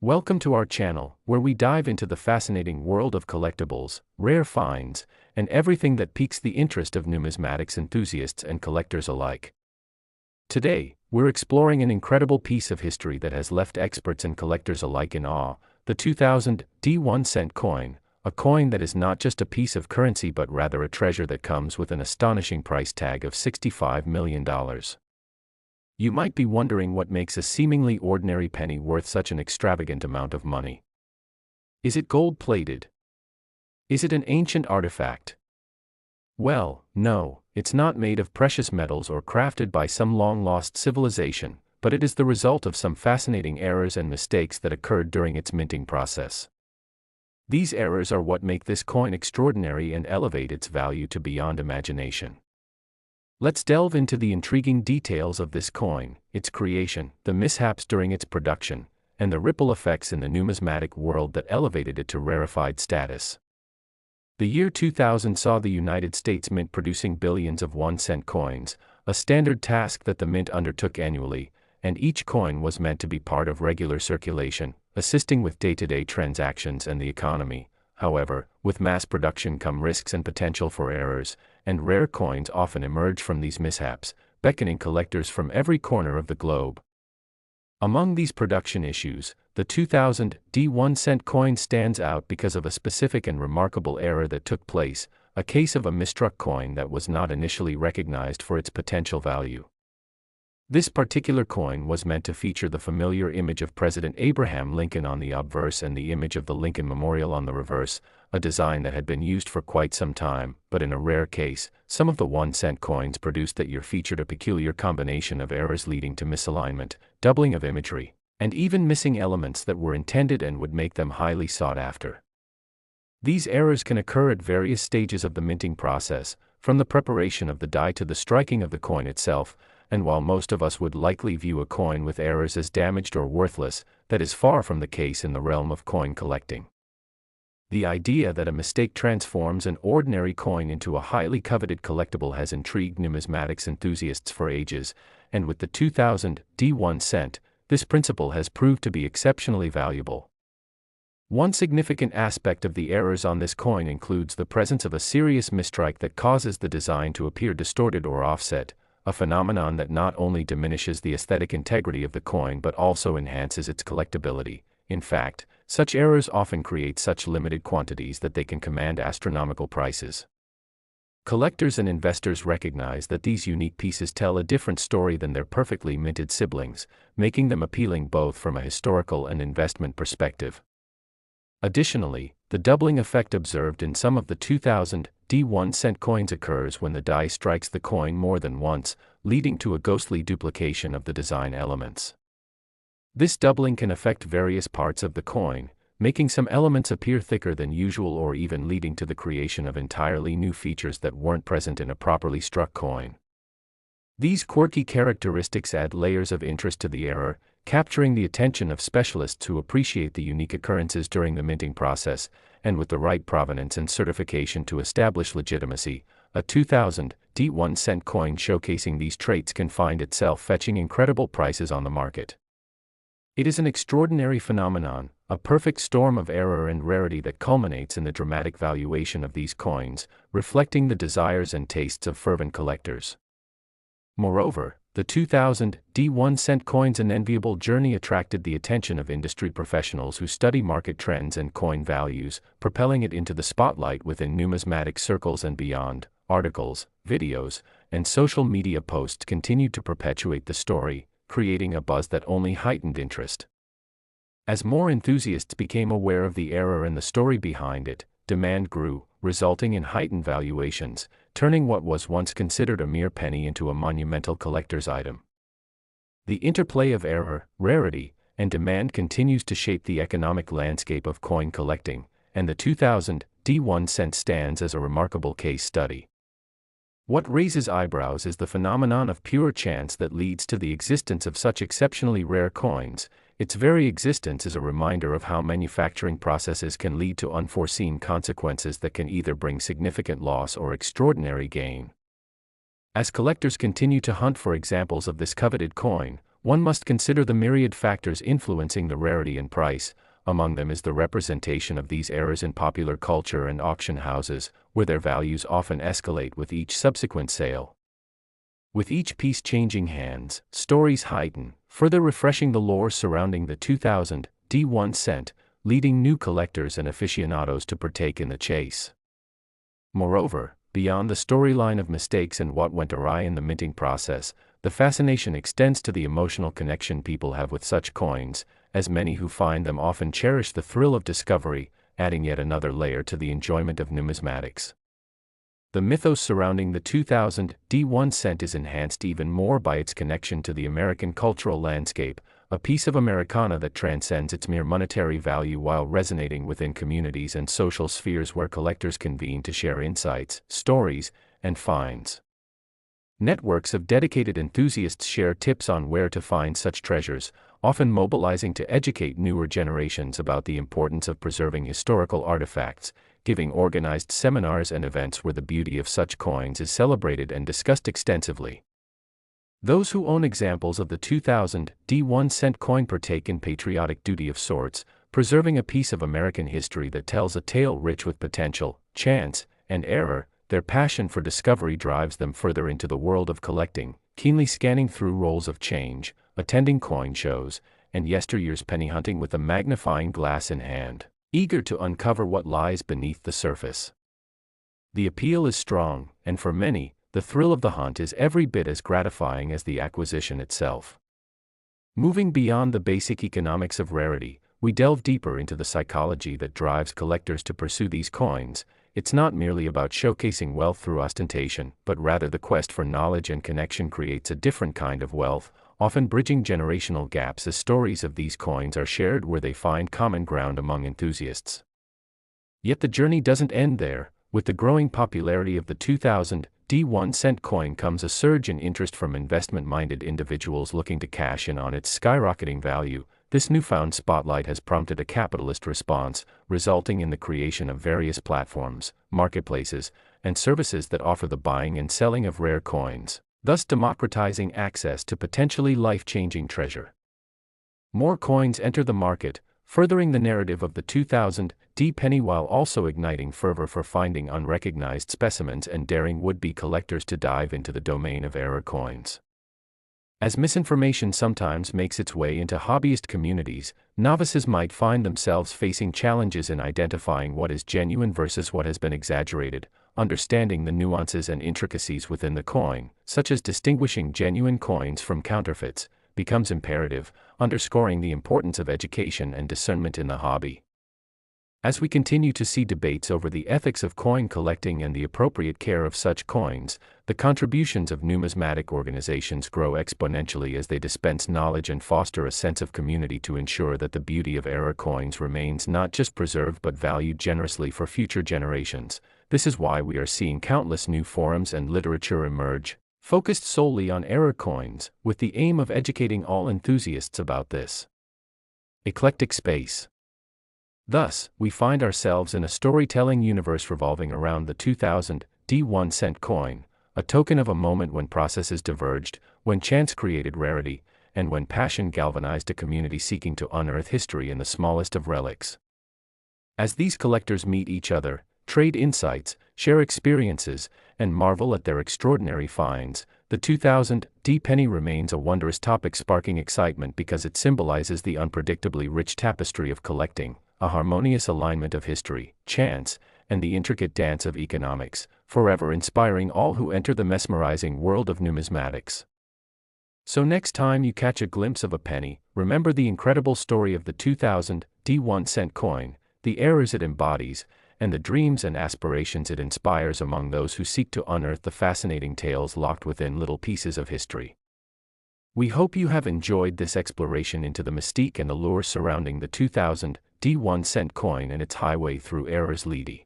Welcome to our channel, where we dive into the fascinating world of collectibles, rare finds, and everything that piques the interest of numismatics enthusiasts and collectors alike. Today, we're exploring an incredible piece of history that has left experts and collectors alike in awe: the 2000 D1 cent coin, a coin that is not just a piece of currency but rather a treasure that comes with an astonishing price tag of $65 million. You might be wondering what makes a seemingly ordinary penny worth such an extravagant amount of money. Is it gold-plated? Is it an ancient artifact? Well, no, it's not made of precious metals or crafted by some long-lost civilization, but it is the result of some fascinating errors and mistakes that occurred during its minting process. These errors are what make this coin extraordinary and elevate its value to beyond imagination. Let's delve into the intriguing details of this coin, its creation, the mishaps during its production, and the ripple effects in the numismatic world that elevated it to rarefied status. The year 2000 saw the United States Mint producing billions of 1-cent coins, a standard task that the Mint undertook annually, and each coin was meant to be part of regular circulation, assisting with day-to-day transactions and the economy. However, with mass production come risks and potential for errors, and rare coins often emerge from these mishaps, beckoning collectors from every corner of the globe. Among these production issues, the 2000 D1 cent coin stands out because of a specific and remarkable error that took place, a case of a misstruck coin that was not initially recognized for its potential value. This particular coin was meant to feature the familiar image of President Abraham Lincoln on the obverse and the image of the Lincoln Memorial on the reverse, a design that had been used for quite some time, but in a rare case, some of the 1-cent coins produced that year featured a peculiar combination of errors leading to misalignment, doubling of imagery, and even missing elements that were intended and would make them highly sought after. These errors can occur at various stages of the minting process, from the preparation of the die to the striking of the coin itself, and while most of us would likely view a coin with errors as damaged or worthless, that is far from the case in the realm of coin collecting. The idea that a mistake transforms an ordinary coin into a highly coveted collectible has intrigued numismatics enthusiasts for ages, and with the 2000 D1 cent, this principle has proved to be exceptionally valuable. One significant aspect of the errors on this coin includes the presence of a serious misstrike that causes the design to appear distorted or offset, a phenomenon that not only diminishes the aesthetic integrity of the coin but also enhances its collectability. In fact, such errors often create such limited quantities that they can command astronomical prices. Collectors and investors recognize that these unique pieces tell a different story than their perfectly minted siblings, making them appealing both from a historical and investment perspective. Additionally, the doubling effect observed in some of the 2000 D1 cent coins occurs when the die strikes the coin more than once, leading to a ghostly duplication of the design elements. This doubling can affect various parts of the coin, making some elements appear thicker than usual or even leading to the creation of entirely new features that weren't present in a properly struck coin. These quirky characteristics add layers of interest to the error, capturing the attention of specialists who appreciate the unique occurrences during the minting process, and with the right provenance and certification to establish legitimacy, a 2000 D1 cent coin showcasing these traits can find itself fetching incredible prices on the market. It is an extraordinary phenomenon, a perfect storm of error and rarity that culminates in the dramatic valuation of these coins, reflecting the desires and tastes of fervent collectors. Moreover, the 2000 D1 cent coin's unenviable journey attracted the attention of industry professionals who study market trends and coin values, propelling it into the spotlight within numismatic circles and beyond. Articles, videos, and social media posts continued to perpetuate the story, creating a buzz that only heightened interest. As more enthusiasts became aware of the error and the story behind it, demand grew, resulting in heightened valuations, turning what was once considered a mere penny into a monumental collector's item. The interplay of error, rarity, and demand continues to shape the economic landscape of coin collecting, and the 2000 D1 cent stands as a remarkable case study. What raises eyebrows is the phenomenon of pure chance that leads to the existence of such exceptionally rare coins. Its very existence is a reminder of how manufacturing processes can lead to unforeseen consequences that can either bring significant loss or extraordinary gain. As collectors continue to hunt for examples of this coveted coin, one must consider the myriad factors influencing the rarity and price. Among them is the representation of these errors in popular culture and auction houses, where their values often escalate with each subsequent sale. With each piece changing hands, stories heighten, further refreshing the lore surrounding the 2000 D1 cent, leading new collectors and aficionados to partake in the chase. Moreover, beyond the storyline of mistakes and what went awry in the minting process, the fascination extends to the emotional connection people have with such coins, as many who find them often cherish the thrill of discovery, adding yet another layer to the enjoyment of numismatics. The mythos surrounding the 2000 D1 cent is enhanced even more by its connection to the American cultural landscape, a piece of Americana that transcends its mere monetary value while resonating within communities and social spheres where collectors convene to share insights, stories, and finds. Networks of dedicated enthusiasts share tips on where to find such treasures, often mobilizing to educate newer generations about the importance of preserving historical artifacts, giving organized seminars and events where the beauty of such coins is celebrated and discussed extensively. Those who own examples of the 2000 D1 cent coin partake in patriotic duty of sorts, preserving a piece of American history that tells a tale rich with potential, chance, and error. Their passion for discovery drives them further into the world of collecting, keenly scanning through rolls of change, attending coin shows, and yesteryear's penny hunting with a magnifying glass in hand, eager to uncover what lies beneath the surface. The appeal is strong, and for many, the thrill of the hunt is every bit as gratifying as the acquisition itself. Moving beyond the basic economics of rarity, we delve deeper into the psychology that drives collectors to pursue these coins. It's not merely about showcasing wealth through ostentation, but rather the quest for knowledge and connection creates a different kind of wealth, often bridging generational gaps as stories of these coins are shared where they find common ground among enthusiasts. Yet the journey doesn't end there. With the growing popularity of the 2000 D1 cent coin comes a surge in interest from investment-minded individuals looking to cash in on its skyrocketing value. This newfound spotlight has prompted a capitalist response, resulting in the creation of various platforms, marketplaces, and services that offer the buying and selling of rare coins, thus democratizing access to potentially life-changing treasure. More coins enter the market, furthering the narrative of the 2000 D penny while also igniting fervor for finding unrecognized specimens and daring would-be collectors to dive into the domain of rare coins. As misinformation sometimes makes its way into hobbyist communities, novices might find themselves facing challenges in identifying what is genuine versus what has been exaggerated. Understanding the nuances and intricacies within the coin, such as distinguishing genuine coins from counterfeits, becomes imperative, underscoring the importance of education and discernment in the hobby. As we continue to see debates over the ethics of coin collecting and the appropriate care of such coins, the contributions of numismatic organizations grow exponentially as they dispense knowledge and foster a sense of community to ensure that the beauty of rare coins remains not just preserved but valued generously for future generations. This is why we are seeing countless new forums and literature emerge, focused solely on rare coins, with the aim of educating all enthusiasts about this eclectic space. Thus, we find ourselves in a storytelling universe revolving around the 2000 D1 cent coin, a token of a moment when processes diverged, when chance created rarity, and when passion galvanized a community seeking to unearth history in the smallest of relics. As these collectors meet each other, trade insights, share experiences, and marvel at their extraordinary finds, the 2000 D penny remains a wondrous topic sparking excitement because it symbolizes the unpredictably rich tapestry of collecting, a harmonious alignment of history, chance, and the intricate dance of economics, forever inspiring all who enter the mesmerizing world of numismatics. So next time you catch a glimpse of a penny, remember the incredible story of the 2000 D1 cent coin, the errors it embodies, and the dreams and aspirations it inspires among those who seek to unearth the fascinating tales locked within little pieces of history. We hope you have enjoyed this exploration into the mystique and allure surrounding the 2000 D1 cent coin and its highway through errors leading.